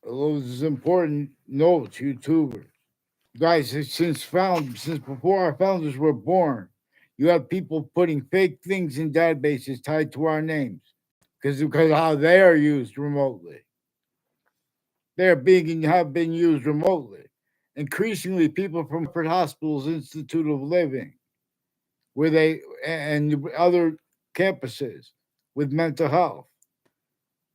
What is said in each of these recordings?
those important notes, YouTubers. Guys, since before our founders were born, you have people putting fake things in databases tied to our names because how they are used remotely. They are being and have been used remotely. Increasingly, people from Harvard Hospital's Institute of Living, where they and other campuses with mental health.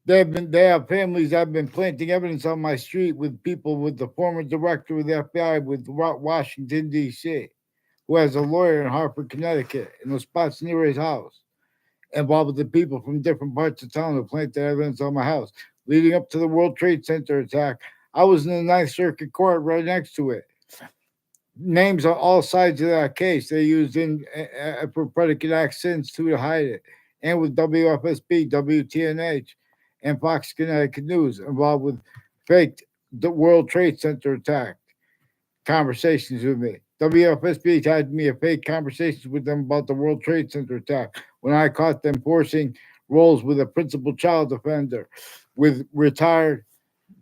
They have families that have been planting evidence on my street with people with the former director of the FBI with Washington D.C., who has a lawyer in Hartford, Connecticut, in the spots near his house, involved with the people from different parts of town who planted evidence on my house. Leading up to the World Trade Center attack, I was in the Ninth Circuit Court right next to it. Names on all sides of that case they used in for predicate acts to hide it, and with WFSB, WTNH, and Fox Connecticut News involved with faked the World Trade Center attack conversations with me. WFSB had me a fake conversations with them about the World Trade Center attack when I caught them forcing roles with a principal child defender, with retired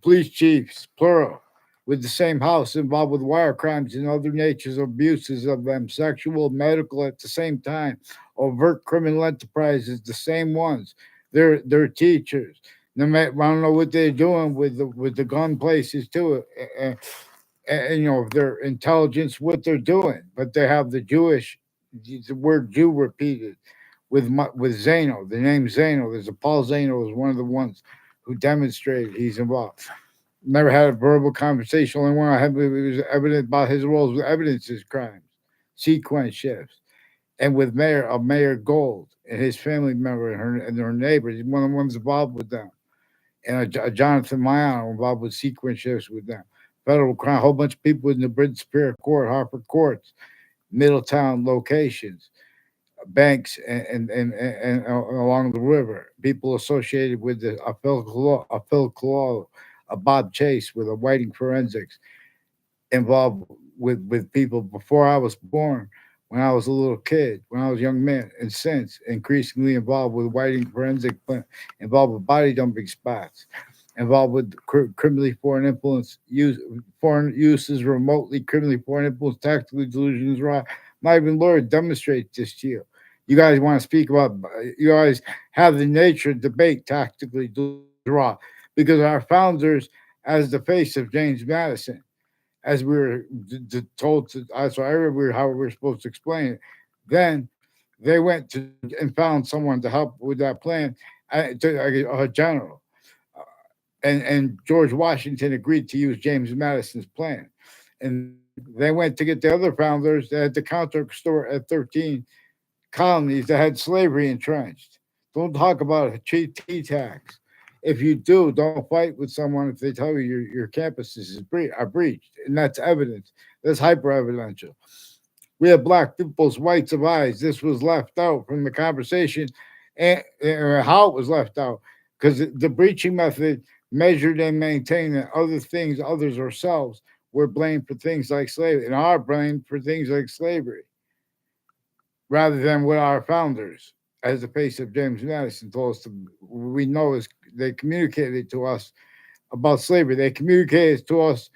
police chiefs, plural, with the same house involved with wire crimes and other natures of abuses of them, sexual, medical at the same time, overt criminal enterprises, the same ones. They're teachers. No matter, I don't know what they're doing with the gun places too. And, their intelligence, what they're doing, but they have the word Jew repeated with Zano, the name Zano. There's a Paul Zano is one of the ones who demonstrated he's involved. Never had a verbal conversation. Only one I had was evident about his roles with evidences crimes, sequence shifts, and with Mayor Gold and his family member and her neighbors. He's one of the ones involved with them, and a Jonathan Mayano involved with sequence shifts with them. Federal crime, a whole bunch of people in the Britain Superior Court, Hartford Courts, Middletown locations, banks, and along the river. People associated with a Bob Chase with a Whiting Forensics involved with people before I was born, when I was a little kid, when I was a young man, and since increasingly involved with Whiting Forensic, involved with body dumping spots, involved with criminally foreign influence foreign uses remotely, criminally foreign influence, tactically delusions, right? Not even lawyer demonstrate this to you. You guys want to speak about, you guys have the nature of debate tactically delusions, raw, because our founders, as the face of James Madison, as we were told to, so I remember how we were supposed to explain it. Then they went to and found someone to help with that plan, a general, and George Washington agreed to use James Madison's plan, and then they went to get the other founders that had the counter store at 13 colonies that had slavery entrenched. Don't talk about a tea tax. If you do, don't fight with someone if they tell you your campuses are breached, and that's evidence. That's hyper evidential. We have black people's whites of eyes. This was left out from the conversation, and how it was left out, because the breaching method measured and maintained that other things, others ourselves, were blamed for things like slavery, and are blamed for things like slavery, rather than what our founders, as the face of James Madison, told us to. We know is they communicated to us about slavery. They communicated to us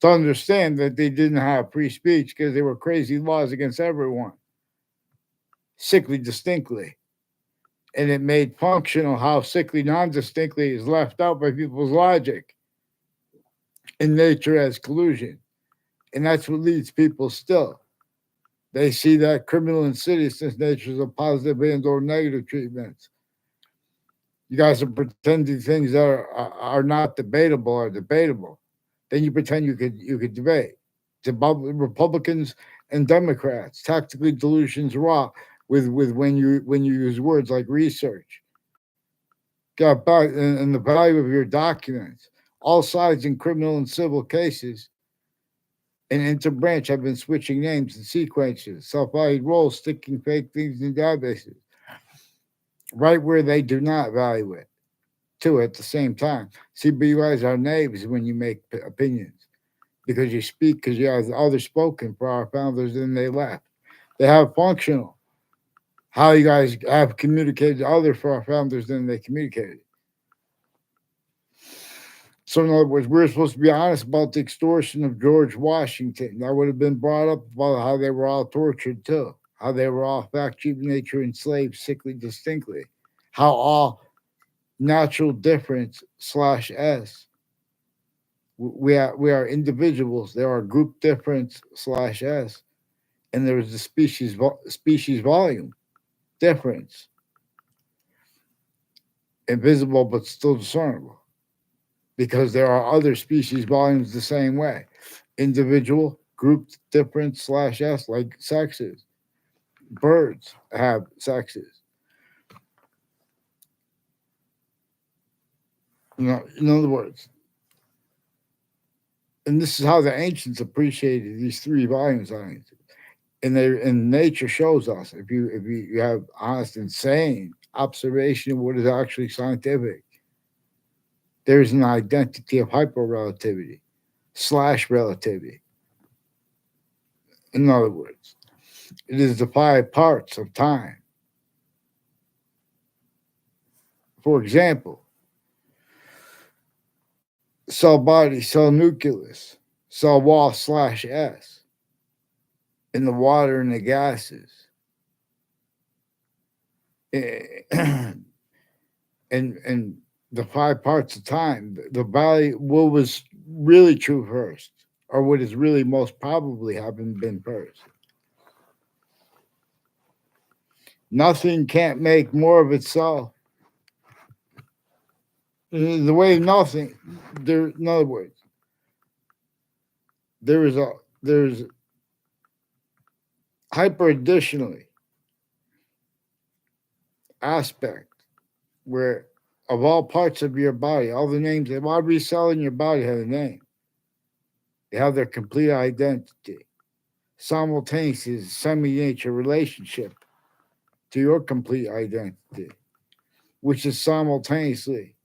to understand that they didn't have free speech because there were crazy laws against everyone, sickly distinctly. And it made functional how sickly non distinctly is left out by people's logic in nature as collusion. And that's what leads people still. They see that criminal insidiousness nature of positive and or negative treatments. You guys are pretending things that are not debatable are debatable. Then you pretend you could debate. It's about Republicans and Democrats, tactically delusions raw with when you use words like research. Got back and the value of your documents. All sides in criminal and civil cases and interbranch have been switching names and sequences, self-valued roles, sticking fake things in databases, right where they do not value it, too, at the same time. See, but you guys are knaves when you make opinions because you speak because you have others spoken for our founders and they left. They have functional. How you guys have communicated to others for our founders than they communicated. So, in other words, we're supposed to be honest about the extortion of George Washington. That would have been brought up about how they were all tortured too, how they were all fact, cheap, nature, enslaved, sickly, distinctly, how all natural difference slash S. We are individuals. There are group difference slash S, and there is the species volume difference, invisible but still discernible, because there are other species volumes the same way. Individual, group difference slash S, like sexes. Birds have sexes. In other words, and this is how the ancients appreciated these three volumes on it. And nature shows us, if you have honest and sane observation of what is actually scientific, there's an identity of hyperrelativity slash relativity. In other words, it is the five parts of time. For example, cell body, cell nucleus, cell wall slash S, in the water and the gases. and the five parts of time, the body, what was really true first, or what is really most probably having been first. Nothing can't make more of itself. The way nothing, there. In other words, there's hyper additionally aspect where of all parts of your body, all the names of every cell in your body have a name. They have their complete identity. Simultaneously is a semi-nature relationship to your complete identity, which is simultaneously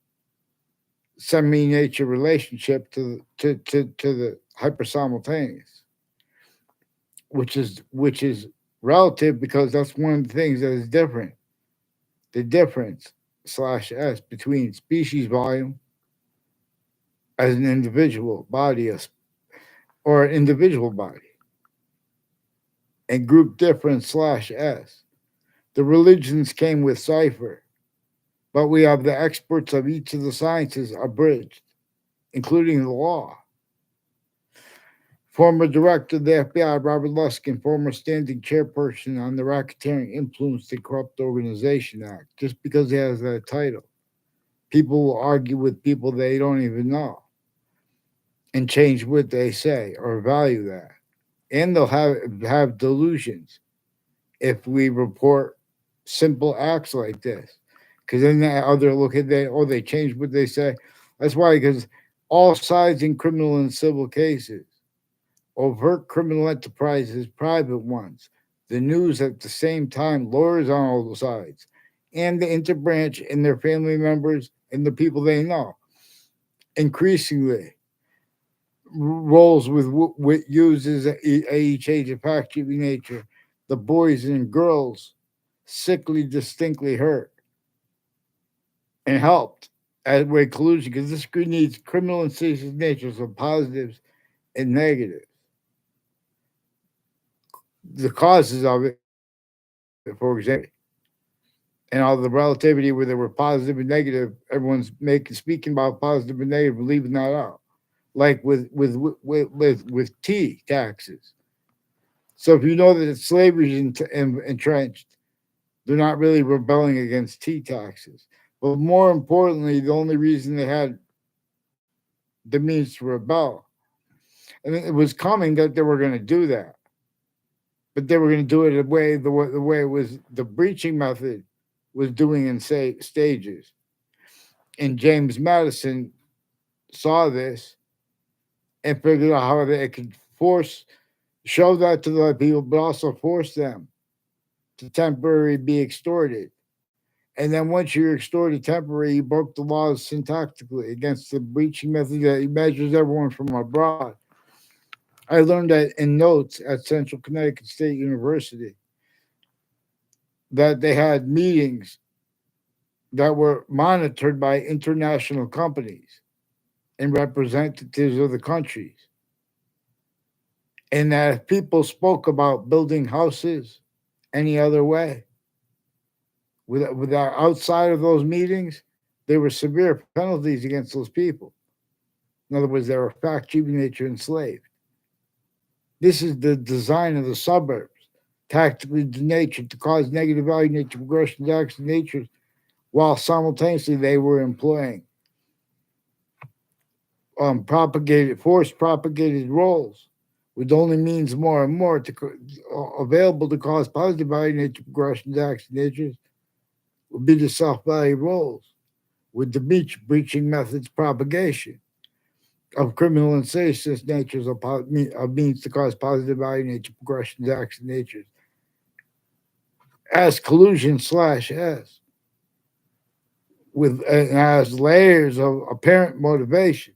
semi-nature relationship to the hyper-simultaneous, which is relative, because that's one of the things that is different. The difference slash S between species volume as an individual body, or an individual body, and group difference slash S. The religions came with cipher, but we have the experts of each of the sciences abridged, including the law. Former director of the FBI, Robert Luskin, former standing chairperson on the Racketeering Influence and Corrupt Organization Act, just because he has that title. People will argue with people they don't even know and change what they say or value that. And they'll have delusions if we report simple acts like this. Because then the other look at they change what they say. That's why, because all sides in criminal and civil cases, overt criminal enterprises, private ones, the news at the same time, lawyers on all sides, and the interbranch and their family members and the people they know, increasingly rolls with what uses each age of fact keeping nature, the boys and girls sickly, distinctly hurt and helped as way collusion, because this needs criminal and citizen nature, so positives and negatives. The causes of it, for example, and all the relativity where there were positive and negative, everyone's speaking about positive and negative, leaving that out. Like with tea taxes. So if you know that slavery is entrenched, they're not really rebelling against tea taxes. But more importantly, the only reason they had the means to rebel, and it was coming that they were going to do that, but they were going to do it the way it was the breaching method was doing in stages. And James Madison saw this and figured out how they could show that to the people, but also force them to temporarily be extorted. And then once you're extorted temporarily, you broke the laws syntactically against the breaching method that measures everyone from abroad. I learned that in notes at Central Connecticut State University, that they had meetings that were monitored by international companies and representatives of the countries. And that if people spoke about building houses any other way, without outside of those meetings, there were severe penalties against those people. In other words, they were fact cheating nature enslaved. This is the design of the suburbs, tactically denatured to cause negative value nature progression acts of nature, while simultaneously they were employing propagated forced propagated roles, which only means more and more available to cause positive value nature progression acts of nature would be the self value roles, with the breaching methods propagation of criminal and seditious natures of means to cause positive value nature progression acts of nature as collusion slash S with as layers of apparent motivation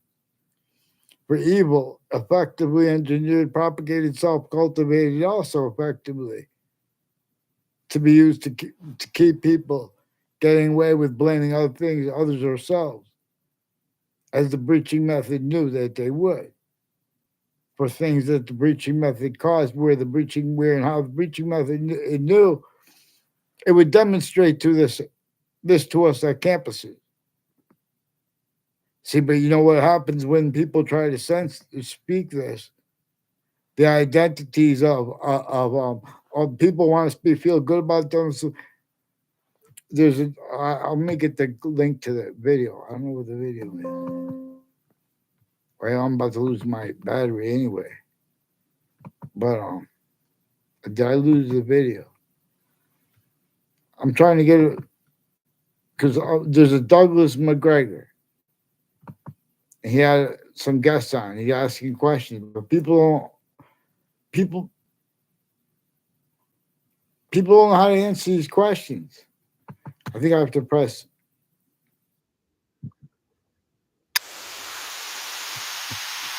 for evil, effectively engineered, propagated, self-cultivated, also effectively to be used to keep people getting away with blaming other things, others ourselves, as the breaching method knew that they would, for things that the breaching method caused, where and how the breaching method it knew it would demonstrate to this to us at campuses. See, but you know what happens when people try to speak this? The identities of people want to feel good about them. So I'll make it the link to the video. I don't know what the video is. Well, I'm about to lose my battery anyway. But did I lose the video? I'm trying to get it because there's a Douglas McGregor. And he had some guests on. He asking questions, but people people don't know how to answer these questions. I think I have to press.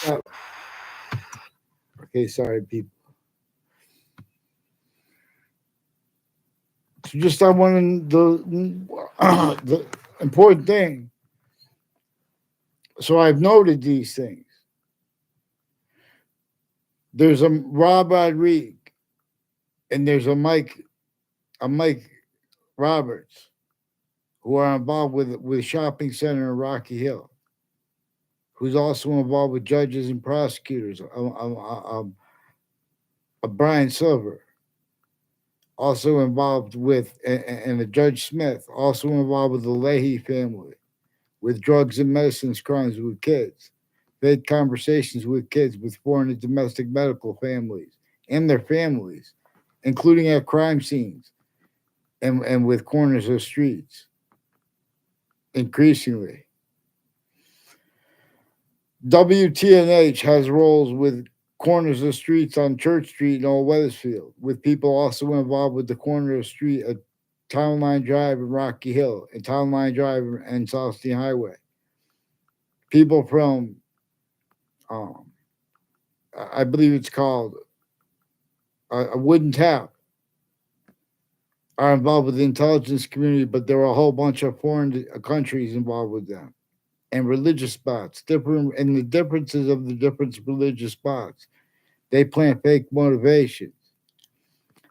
Oh, okay, sorry, people. So just on one of the important thing. So I've noted these things. There's a Rob Rodriguez and there's a Mike Roberts who are involved with shopping center in Rocky Hill, who's also involved with judges and prosecutors. Brian Silver, also involved with, and a Judge Smith, also involved with the Leahy family, with drugs and medicines crimes with kids, fake conversations with kids with foreign and domestic medical families and their families, including at crime scenes and with corners of streets, increasingly. WTNH has roles with corners of streets on Church Street in Old Weathersfield, with people also involved with the corner of street at Town Line Drive in Rocky Hill and Town Line Drive and Southstein Highway. People from, um, I believe it's called a Wooden Tap, are involved with the intelligence community, but there are a whole bunch of foreign countries involved with them. And religious spots, different, and the differences of the different religious spots. They plant fake motivations.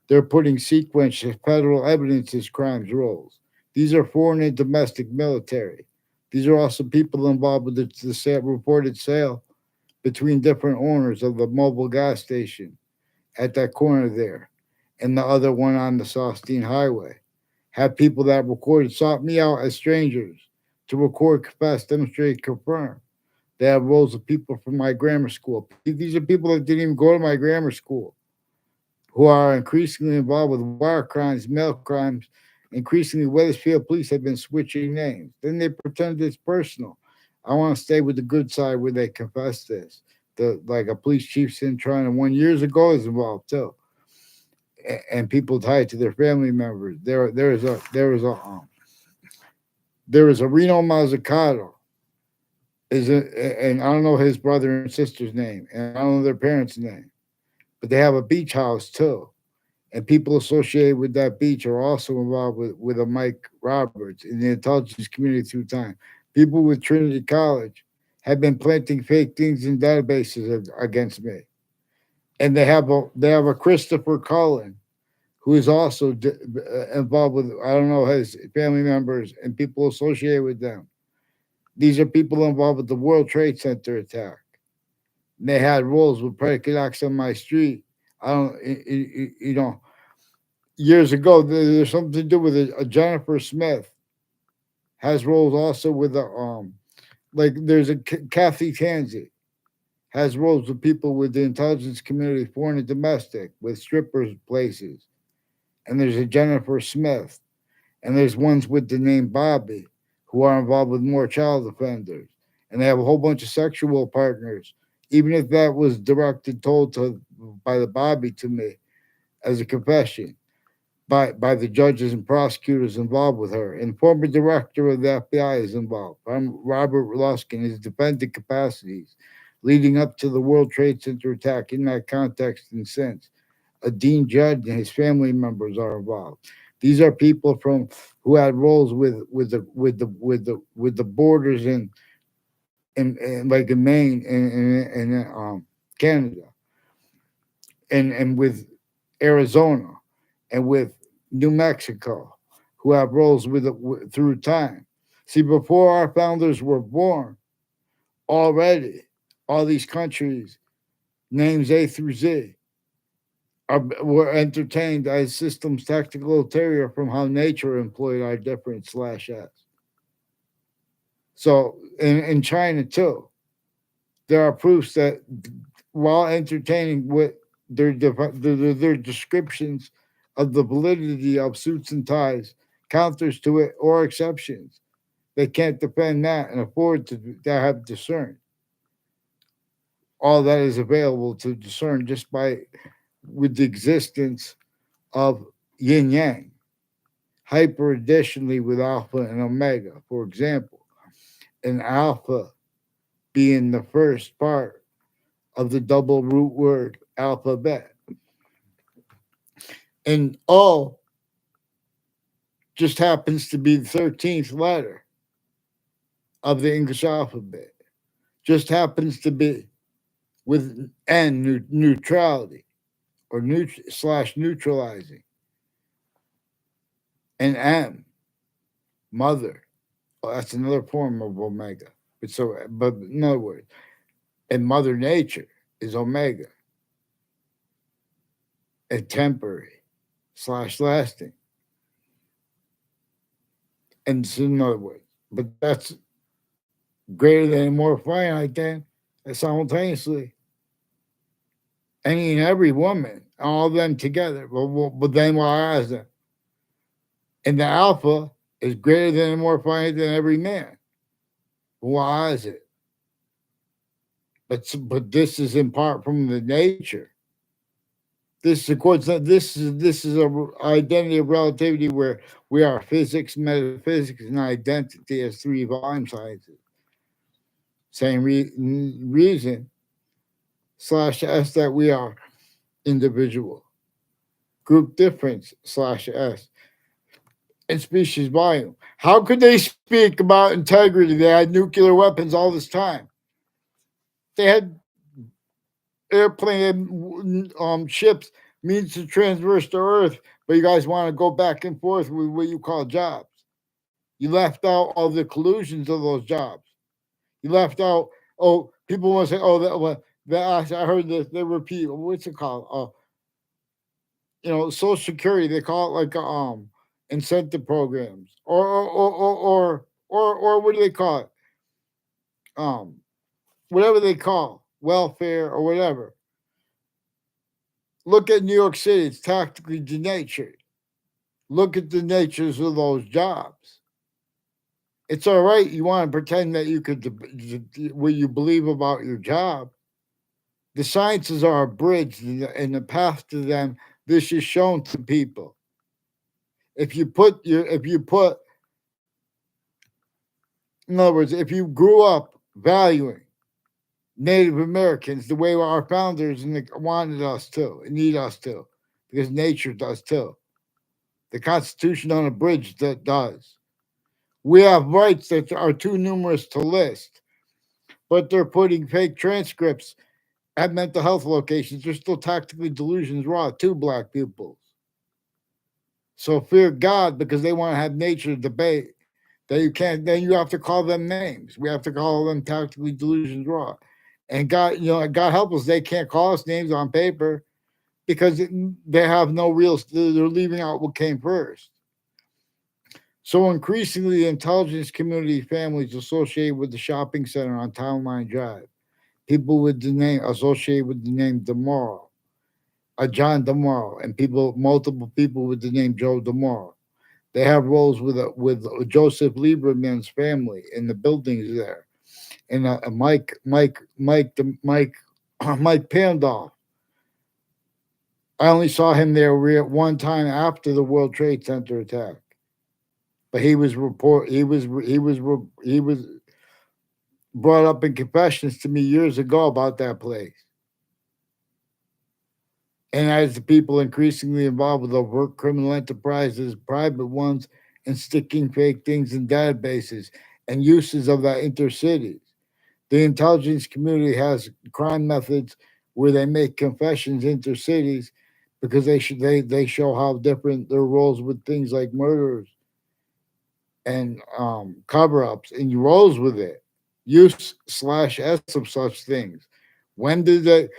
They're putting sequential federal evidence as crimes roles. These are foreign and domestic military. These are also people involved with reported sale between different owners of the mobile gas station at that corner there and the other one on the Southstein Highway. Have people that recorded sought me out as strangers to record, confess, demonstrate, confirm. They have roles of people from my grammar school. These are people that didn't even go to my grammar school, who are increasingly involved with wire crimes, mail crimes. Increasingly, Weathersfield police have been switching names. Then they pretend it's personal. I want to stay with the good side where they confess this. Like a police chief in trying 1 years ago is involved too, and people tied to their family members. There is a Reno Mazzucato, and I don't know his brother and sister's name, and I don't know their parents' name, but they have a beach house too. And people associated with that beach are also involved with a Mike Roberts in the intelligence community through time. People with Trinity College have been planting fake things in databases against me, and they have a Christopher Cullen who is also involved with, I don't know, his family members and people associated with them. These are people involved with the World Trade Center attack. And they had roles with predicate acts on my street. I don't, you know, years ago, there's something to do with a Jennifer Smith has roles also with the like there's a Kathy Tansey has roles with people with the intelligence community, foreign and domestic, with strippers places. And there's a Jennifer Smith, and there's ones with the name Bobby who are involved with more child offenders, and they have a whole bunch of sexual partners. Even if that was directed, told to by the Bobby to me as a confession by the judges and prosecutors involved with her, and former director of the FBI is involved. I'm Robert Luskin, his defendant capacities leading up to the World Trade Center attack in that context and since. A Dean Judd and his family members are involved. These are people from who had roles with the borders in like in Maine and Canada and with Arizona and with New Mexico, who have roles through time. See, before our founders were born, already all these countries, names A through Z, were entertained as systems tactical ulterior from how nature employed our different slash s. So in China too, there are proofs that while entertaining with their descriptions of the validity of suits and ties, counters to it or exceptions, they can't defend that and afford to have discerned all that is available to discern just by with the existence of yin yang. Hyper additionally with alpha and omega, for example, and alpha being the first part of the double root word alphabet. And O just happens to be the 13th letter of the English alphabet. Just happens to be with N, neutrality or slash neutralizing, and M, mother. Oh, that's another form of omega. But in other words, and Mother Nature is omega and temporary slash lasting. And it's in other words, but that's greater than and more finite than simultaneously. Any and every woman, all of them together, but then why is it? And the alpha is greater than and more finite than every man. Why is it? But this is in part from the nature. This is of course this is a identity of relativity where we are physics, metaphysics, and identity as three volume sciences. Same reason slash s that we are individual, group difference slash s, and species volume. How could they speak about integrity? They had nuclear weapons all this time. They had airplane ships means to transverse the earth, but you guys want to go back and forth with what you call jobs. You left out all the collusions of those jobs. You left out, oh, people want to say, oh, I heard this, they repeat, what's it called? Social Security, they call it like incentive programs. Or what do they call it? Whatever they call welfare or whatever. Look at New York City, it's tactically denatured. Look at the natures of those jobs. It's all right. You want to pretend that you could, what you believe about your job. The sciences are a bridge, and the path to them. This is shown to people. If you put, in other words, if you grew up valuing Native Americans the way our founders wanted us to, and need us to, because nature does too. The Constitution on a bridge that does. We have rights that are too numerous to list. but they're putting fake transcripts at mental health locations. They're still tactically delusions raw to black pupils. So fear God because they want to have nature debate. That you can't. Then you have to call them names. We have to call them tactically delusions raw. And God, God help us, they can't call us names on paper because they have no real. They're leaving out what came first. So increasingly, the intelligence community families associated with the shopping center on Town Line Drive, people with the name associated with the name Demorrow, John Demorrow, and multiple people with the name Joe Demorrow. They have roles with Joseph Lieberman's family in the buildings there, and Mike Pandolf. I only saw him there one time after the World Trade Center attack, but he was brought up in confessions to me years ago about that place. And as the people increasingly involved with overt criminal enterprises, private ones, and sticking fake things in databases and uses of that intercities. The intelligence community has crime methods where they make confessions intercities because they show how different their roles with things like murders and cover ups, and you rolls with it. Use slash s of such things. When did they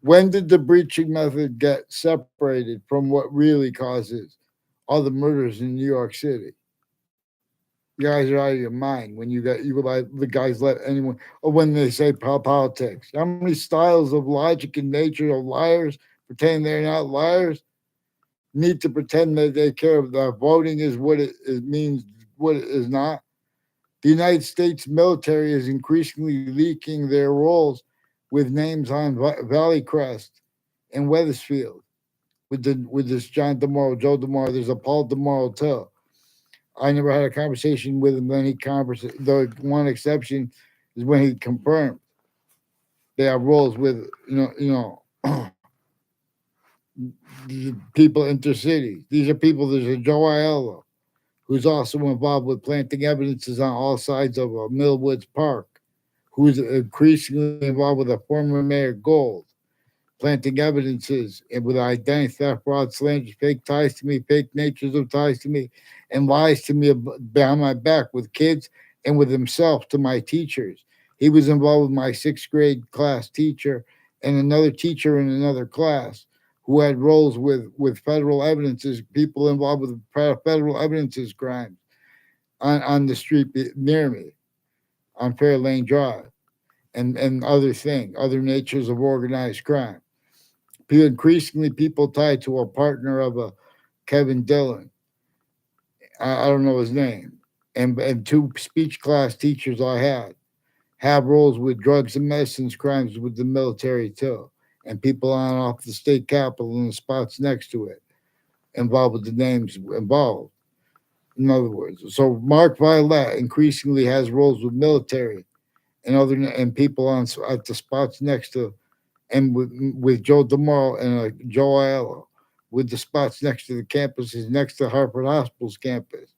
when did the breaching method get separated from what really causes all the murders in New York City? You guys are out of your mind when you let the guys let anyone, or when they say politics. How many styles of logic and nature of liars pretend they're not liars? Need to pretend that they care that voting is what it means, what it is not. The United States military is increasingly leaking their roles with names on Valley Crest and Weathersfield with this John DeMorrow, Joe DeMorrow. There's a Paul DeMorrow too. I never had a conversation with him. Then the one exception is when he confirmed they have roles with people intercity. These are people. There's a Joe Aiello who's also involved with planting evidences on all sides of Millwoods Park, who's increasingly involved with a former mayor Gold, planting evidences and with identity theft, fraud, slander, fake ties to me, fake natures of ties to me, and lies to me behind my back with kids and with himself to my teachers. He was involved with my sixth grade class teacher and another teacher in another class who had roles with federal evidences, people involved with federal evidences crimes on the street near me on Fair Lane Drive and other natures of organized crime. Increasingly, people tied to a partner of a Kevin Dillon. I don't know his name. And two speech class teachers I had have roles with drugs and medicines crimes with the military too. And people on off the state capitol and the spots next to it involved with the names involved. In other words, so Mark Violet increasingly has roles with military and people on at the spots next to and with Joe DeMorrow and Joe Aiello, with the spots next to the campuses, next to Harvard Hospital's campus.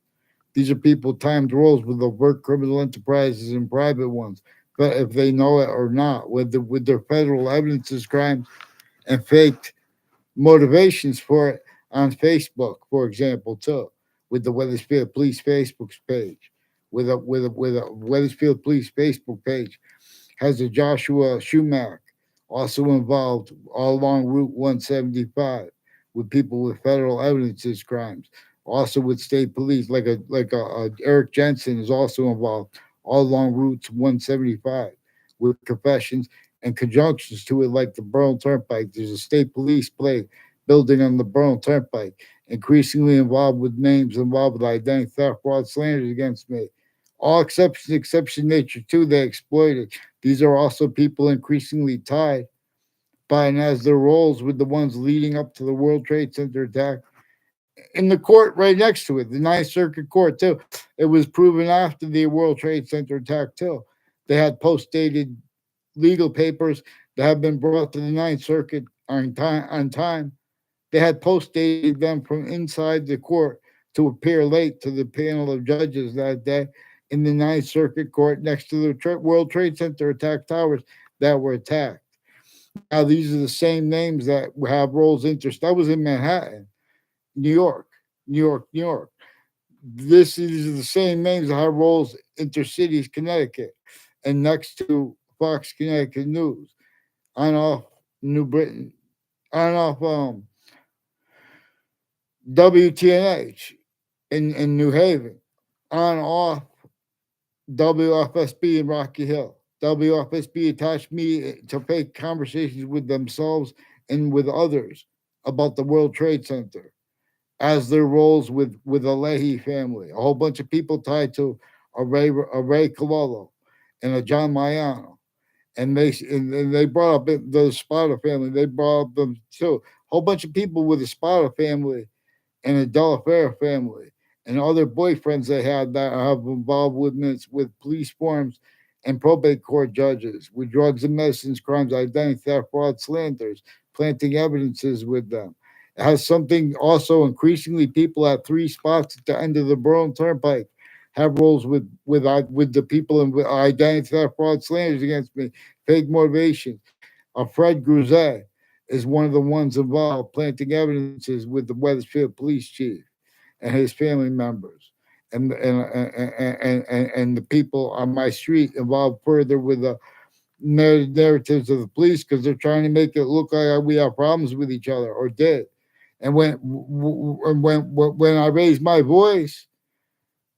These are people timed roles with overt criminal enterprises and private ones, but if they know it or not, with their federal evidences, crimes, and faked motivations for it on Facebook, for example, too, with the Weathersfield Police Facebook page, with a Weathersfield Police Facebook page has a Joshua Schumacher, also involved all along Route 175 with people with federal evidences crimes, also with state police, like a Eric Jensen is also involved all along Route 175 with confessions and conjunctions to it, like the Burl Turnpike. There's a state police plate building on the Burl Turnpike, increasingly involved with names involved with identity theft, fraud, slanders against me. All exceptions, exception nature too, they exploited. These are also people increasingly tied by and as their roles with the ones leading up to the World Trade Center attack in the court right next to it, the Ninth Circuit Court too. It was proven after the World Trade Center attack too. They had post-dated legal papers that have been brought to the Ninth Circuit on time. They had post-dated them from inside the court to appear late to the panel of judges that day in the Ninth Circuit Court next to the World Trade Center attack towers that were attacked. Now, these are the same names that have roles interstate. That was in Manhattan, New York, New York, New York. These are the same names that have roles intercities, Connecticut, and next to Fox Connecticut News, on off New Britain, on off WTNH in New Haven, on off WFSB in Rocky Hill. WFSB attached me to fake conversations with themselves and with others about the World Trade Center as their roles with the Leahy family. A whole bunch of people tied to a Ray Cololo and a John Maiano. And they brought up the Spada family. They brought up them too. A whole bunch of people with the Spada family and the Delafair family and other boyfriends they had that have involvements with police forms and probate court judges with drugs and medicines, crimes, identity theft, fraud, slanders, planting evidences with them. It has something also increasingly people at three spots at the end of the Berlin Turnpike have roles with the people in identity theft, fraud, slanders against me, fake motivation. Fred Grouzet is one of the ones involved planting evidences with the Wethersfield police chief and his family members. And the people on my street involved further with the narratives of the police because they're trying to make it look like we have problems with each other or did. And when I raise my voice,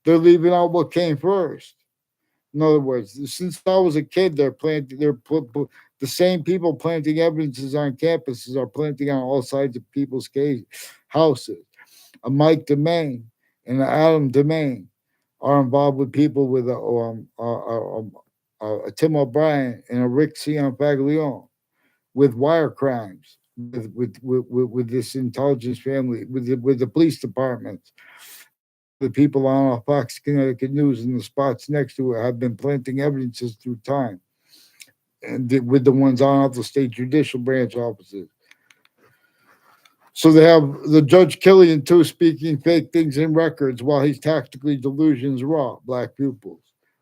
they're leaving out what came first. In other words, since I was a kid, the same people planting evidences on campuses are planting on all sides of people's houses. A Mike Domain and Adam Domain are involved with people with a Tim O'Brien and a Rick Cianfaglione with wire crimes with this intelligence family with the police departments. The people on Fox Connecticut News and the spots next to it have been planting evidences through time, and with the ones on off the state judicial branch offices. So they have the Judge Killian too speaking fake things in records while he's tactically delusions raw black pupils.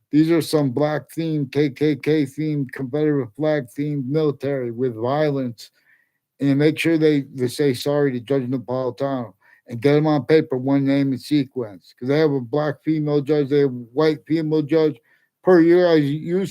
These are some black themed, KKK themed, Confederate flag themed military with violence, and make sure they say sorry to Judge Napolitano and get them on paper, one name and sequence. Because they have a black female judge, they have a white female judge per year. As you